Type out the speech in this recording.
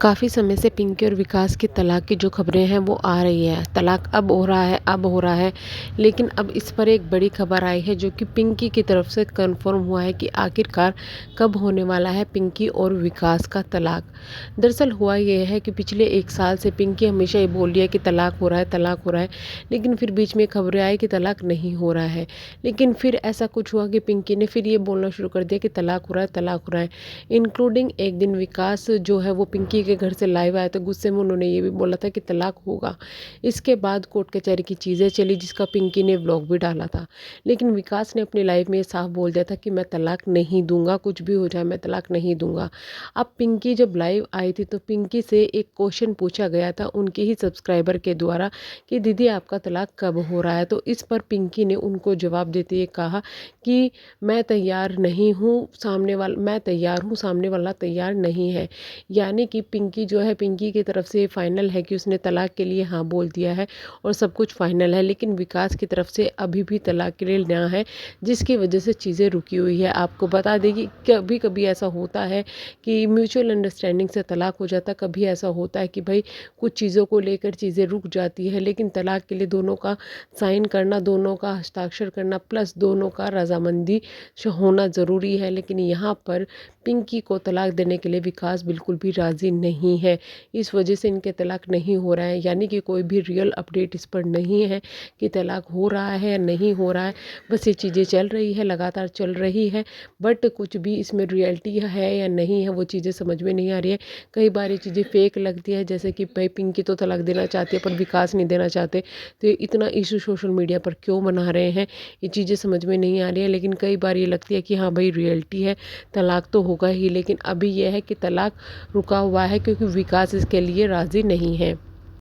काफ़ी समय से पिंकी और विकास की तलाक की जो खबरें हैं वो आ रही है। तलाक अब हो रहा है, अब हो रहा है। लेकिन अब इस पर एक बड़ी खबर आई है जो कि पिंकी की तरफ से कन्फर्म हुआ है कि आखिरकार कब होने वाला है पिंकी और विकास का तलाक। दरअसल हुआ ये है कि पिछले 1 साल से पिंकी हमेशा ये बोल रही है कि तलाक हो रहा है, तलाक हो रहा है। लेकिन फिर बीच में खबरें आई कि तलाक नहीं हो रहा है। लेकिन फिर ऐसा कुछ हुआ कि पिंकी ने फिर ये बोलना शुरू कर दिया कि तलाक हो रहा है, तलाक हो रहा है। इंक्लूडिंग एक दिन विकास जो है वो पिंकी के घर से लाइव आया तो गुस्से में उन्होंने ये भी बोला था कि तलाक होगा। इसके बाद कोर्ट कचहरी की चीज़ें चली जिसका पिंकी ने व्लॉग भी डाला था। लेकिन विकास ने अपनी लाइफ में ये साफ बोल दिया था कि मैं तलाक नहीं दूँगा, कुछ भी हो जाए मैं तलाक नहीं दूँगा। अब पिंकी जब लाइव आई थी तो पिंकी से एक क्वेश्चन पूछा गया था उनके ही सब्सक्राइबर के द्वारा कि दीदी आपका तलाक कब हो रहा है? तो इस पर पिंकी ने उनको जवाब देते हुए कहा कि मैं तैयार नहीं हूँ, मैं तैयार हूँ, सामने वाला तैयार नहीं है। यानी कि पिंकी जो है पिंकी की तरफ से फाइनल है कि उसने तलाक के लिए हाँ बोल दिया है और सब कुछ फाइनल है। लेकिन विकास की तरफ से अभी भी तलाक के लिए ना है जिसकी वजह से चीज़ें रुकी हुई है। आपको बता दें कि कभी-कभी ऐसा होता है कि म्यूचुअल अंडरस्टैंडिंग से तलाक हो जाता है, कभी ऐसा होता है कि भाई कुछ चीज़ों को लेकर चीज़ें रुक जाती है। लेकिन तलाक के लिए दोनों का साइन करना, दोनों का हस्ताक्षर करना प्लस दोनों का रज़ामंदी होना ज़रूरी है। लेकिन यहाँ पर पिंकी को तलाक देने के लिए विकास बिल्कुल भी राज़ी नहीं है। इस वजह से इनके तलाक नहीं हो रहा है। यानी कि कोई भी रियल अपडेट इस पर नहीं है कि तलाक हो रहा है या नहीं हो रहा है। बस ये चीज़ें चल रही है, लगातार चल रही है। बट कुछ भी इसमें रियलिटी है या नहीं है वो चीज़ें समझ में नहीं आ रही है। कई बार ये चीज़ें फेक लगती है जैसे कि भाई पिंकी तो तलाक देना चाहती है पर विकास नहीं देना चाहते। तो ये इतना इशू सोशल मीडिया पर क्यों बना रहे हैं, ये चीज़ें समझ में नहीं आ रही है। लेकिन कई बार ये लगती है कि हाँ भाई रियलिटी है, तलाक तो होगा ही। लेकिन अभी ये है कि तलाक रुका हुआ है क्योंकि विकास इसके लिए राज़ी नहीं है।